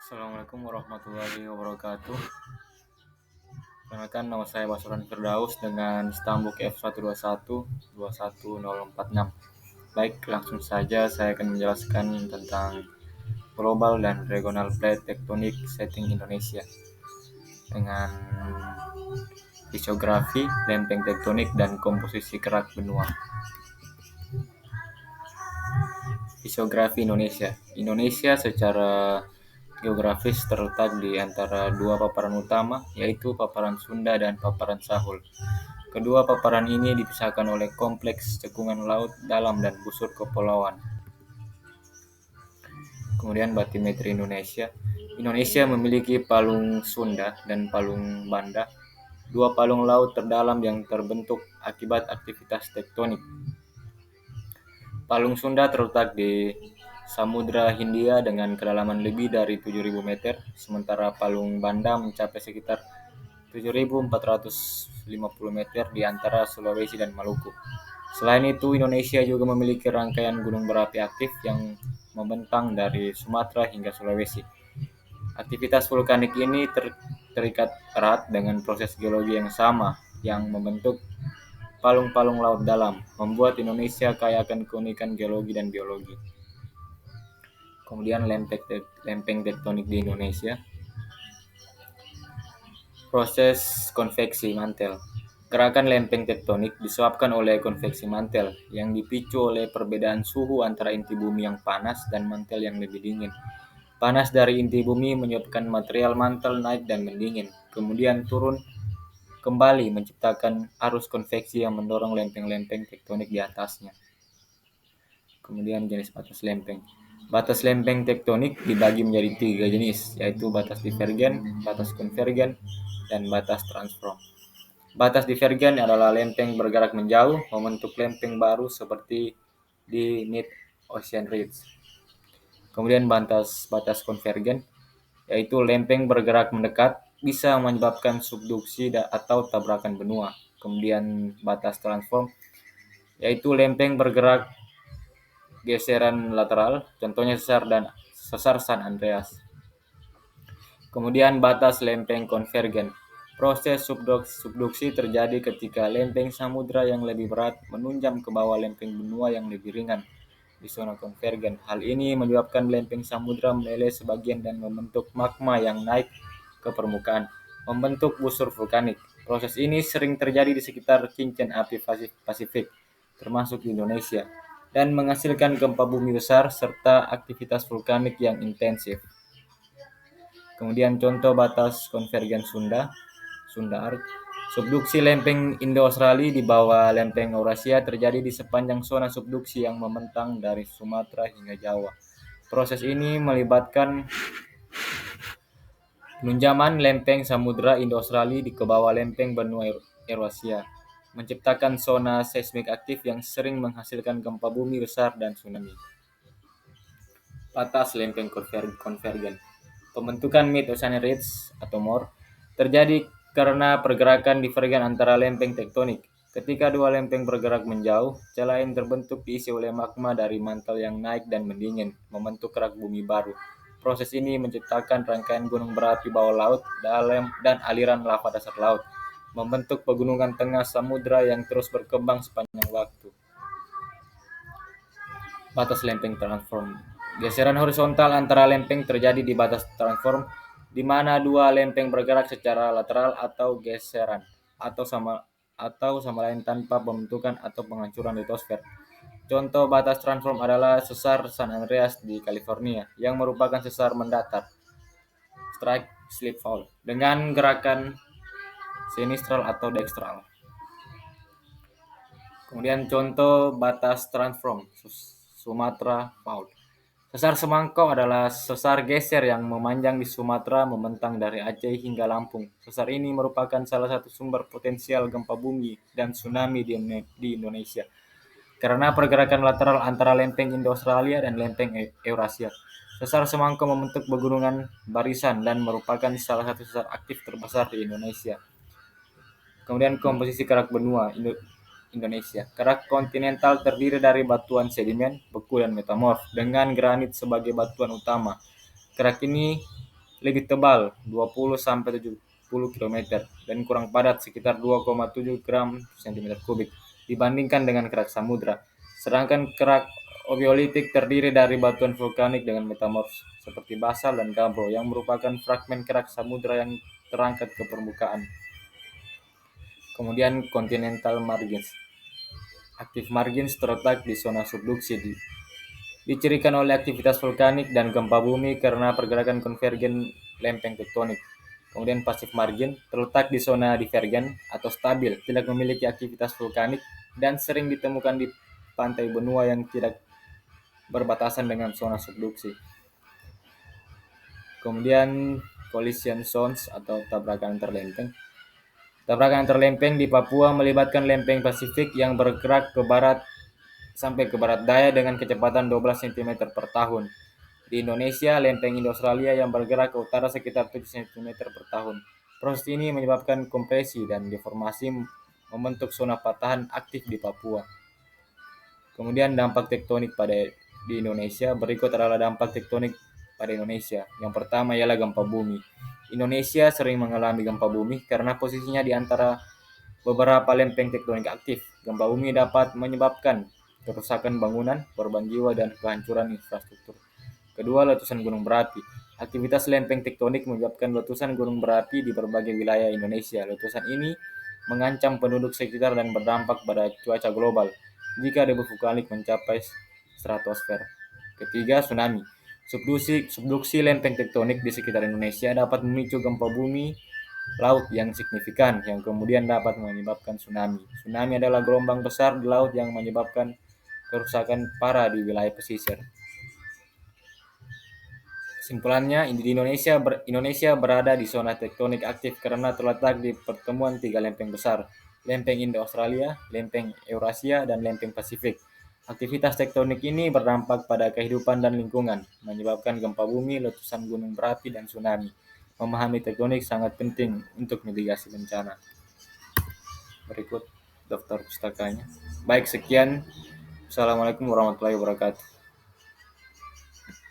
Assalamualaikum warahmatullahi wabarakatuh. Perkenalkan, nama saya Basuran Firdaus dengan stambuk F121 21046. Baik, langsung saja saya akan menjelaskan tentang global dan regional plate tectonic setting Indonesia dengan fisiografi, lempeng tektonik, dan komposisi kerak benua. Fisiografi Indonesia. Indonesia secara geografis terletak di antara dua paparan utama, yaitu paparan Sunda dan paparan Sahul. Kedua paparan ini dipisahkan oleh kompleks cekungan laut dalam dan busur kepulauan. Kemudian batimetri Indonesia. Indonesia memiliki palung Sunda dan palung Banda, dua palung laut terdalam yang terbentuk akibat aktivitas tektonik. Palung Sunda terletak di Samudra Hindia dengan kedalaman lebih dari 7.000 meter, sementara palung Banda mencapai sekitar 7.450 meter di antara Sulawesi dan Maluku. Selain itu, Indonesia juga memiliki rangkaian gunung berapi aktif yang membentang dari Sumatera hingga Sulawesi. Aktivitas vulkanik ini terikat erat dengan proses geologi yang sama yang membentuk palung-palung laut dalam, membuat Indonesia kaya akan keunikan geologi dan biologi. Kemudian lempeng tektonik di Indonesia. Proses konveksi mantel. Gerakan lempeng tektonik disebabkan oleh konveksi mantel yang dipicu oleh perbedaan suhu antara inti bumi yang panas dan mantel yang lebih dingin. Panas dari inti bumi menyebabkan material mantel naik dan mendingin, kemudian turun kembali menciptakan arus konveksi yang mendorong lempeng-lempeng tektonik di atasnya. Kemudian jenis batas lempeng. Batas lempeng tektonik dibagi menjadi 3 jenis, yaitu batas divergen, batas konvergen, dan batas transform. Batas divergen adalah lempeng bergerak menjauh, membentuk lempeng baru seperti di Mid-Ocean Ridge. Kemudian batas konvergen, yaitu lempeng bergerak mendekat, bisa menyebabkan subduksi atau tabrakan benua. Kemudian batas transform, yaitu lempeng bergerak geseran lateral, contohnya sesar San Andreas. Kemudian batas lempeng konvergen. Proses subduksi terjadi ketika lempeng samudra yang lebih berat menunjam ke bawah lempeng benua yang lebih ringan di zona konvergen. Hal ini menyebabkan lempeng samudra meleleh sebagian dan membentuk magma yang naik ke permukaan, membentuk busur vulkanik. Proses ini sering terjadi di sekitar cincin api Pasifik, termasuk di Indonesia, dan menghasilkan gempa bumi besar serta aktivitas vulkanik yang intensif. Kemudian contoh batas konvergen Sunda Arc. Subduksi lempeng Indo-Australia di bawah lempeng Eurasia terjadi di sepanjang zona subduksi yang membentang dari Sumatera hingga Jawa. Proses ini melibatkan penunjaman lempeng Samudra Indo-Australia di bawah lempeng benua Eurasia, menciptakan zona seismik aktif yang sering menghasilkan gempa bumi besar dan tsunami. Batas lempeng konvergen. Pembentukan Mid-Ocean Ridge atau MORE terjadi karena pergerakan divergen antara lempeng tektonik. Ketika dua lempeng bergerak menjauh, celah yang terbentuk diisi oleh magma dari mantel yang naik dan mendingin, membentuk kerak bumi baru. Proses ini menciptakan rangkaian gunung berapi bawah laut dan aliran lava dasar laut, membentuk pegunungan tengah samudra yang terus berkembang sepanjang waktu. Batas lempeng transform. Geseran horizontal antara lempeng terjadi di batas transform, di mana dua lempeng bergerak secara lateral atau geseran, atau sama lain tanpa pembentukan atau penghancuran litosfer. Contoh batas transform adalah sesar San Andreas di California, yang merupakan sesar mendatar, strike slip fault, dengan gerakan sinistral atau dekstral. Kemudian contoh batas transform Sumatra Fault. Sesar Semangkau adalah sesar geser yang memanjang di Sumatera membentang dari Aceh hingga Lampung. Sesar ini merupakan salah satu sumber potensial gempa bumi dan tsunami di Indonesia karena pergerakan lateral antara lempeng Indo-Australia dan lempeng Eurasia. Sesar Semangkau membentuk pegunungan barisan dan merupakan salah satu sesar aktif terbesar di Indonesia. Kemudian komposisi kerak benua Indonesia. Kerak kontinental terdiri dari batuan sedimen, beku, dan metamorf, dengan granit sebagai batuan utama. Kerak ini lebih tebal 20-70 km dan kurang padat sekitar 2,7 gram cm kubik dibandingkan dengan kerak samudra. Sedangkan kerak obiolitik terdiri dari batuan vulkanik dengan metamorf seperti basal dan gabbro yang merupakan fragmen kerak samudra yang terangkat ke permukaan. Kemudian continental margins. Aktif margins terletak di zona subduksi dicirikan oleh aktivitas vulkanik dan gempa bumi karena pergerakan konvergen lempeng tektonik. Kemudian pasif margin terletak di zona divergen atau stabil, tidak memiliki aktivitas vulkanik dan sering ditemukan di pantai benua yang tidak berbatasan dengan zona subduksi. Kemudian collision zones atau tabrakan antar lempeng. Tabrakan antar lempeng di Papua melibatkan lempeng Pasifik yang bergerak ke barat sampai ke barat daya dengan kecepatan 12 cm per tahun. Di Indonesia, lempeng Indo-Australia yang bergerak ke utara sekitar 7 cm per tahun. Proses ini menyebabkan kompresi dan deformasi membentuk zona patahan aktif di Papua. Kemudian dampak tektonik di Indonesia. Berikut adalah dampak tektonik pada Indonesia. Yang pertama ialah gempa bumi. Indonesia sering mengalami gempa bumi karena posisinya di antara beberapa lempeng tektonik aktif. Gempa bumi dapat menyebabkan kerusakan bangunan, korban jiwa, dan kehancuran infrastruktur. Kedua, letusan gunung berapi. Aktivitas lempeng tektonik menyebabkan letusan gunung berapi di berbagai wilayah Indonesia. Letusan ini mengancam penduduk sekitar dan berdampak pada cuaca global jika debu vulkanik mencapai stratosfer. Ketiga, tsunami. Subduksi lempeng tektonik di sekitar Indonesia dapat memicu gempa bumi laut yang signifikan yang kemudian dapat menyebabkan tsunami. Tsunami adalah gelombang besar di laut yang menyebabkan kerusakan parah di wilayah pesisir. Kesimpulannya, Indonesia berada di zona tektonik aktif karena terletak di pertemuan tiga lempeng besar, lempeng Indo-Australia, lempeng Eurasia, dan lempeng Pasifik. Aktivitas tektonik ini berdampak pada kehidupan dan lingkungan, menyebabkan gempa bumi, letusan gunung berapi, dan tsunami. Memahami tektonik sangat penting untuk mitigasi bencana. Berikut daftar pustakanya. Baik, sekian. Assalamualaikum warahmatullahi wabarakatuh.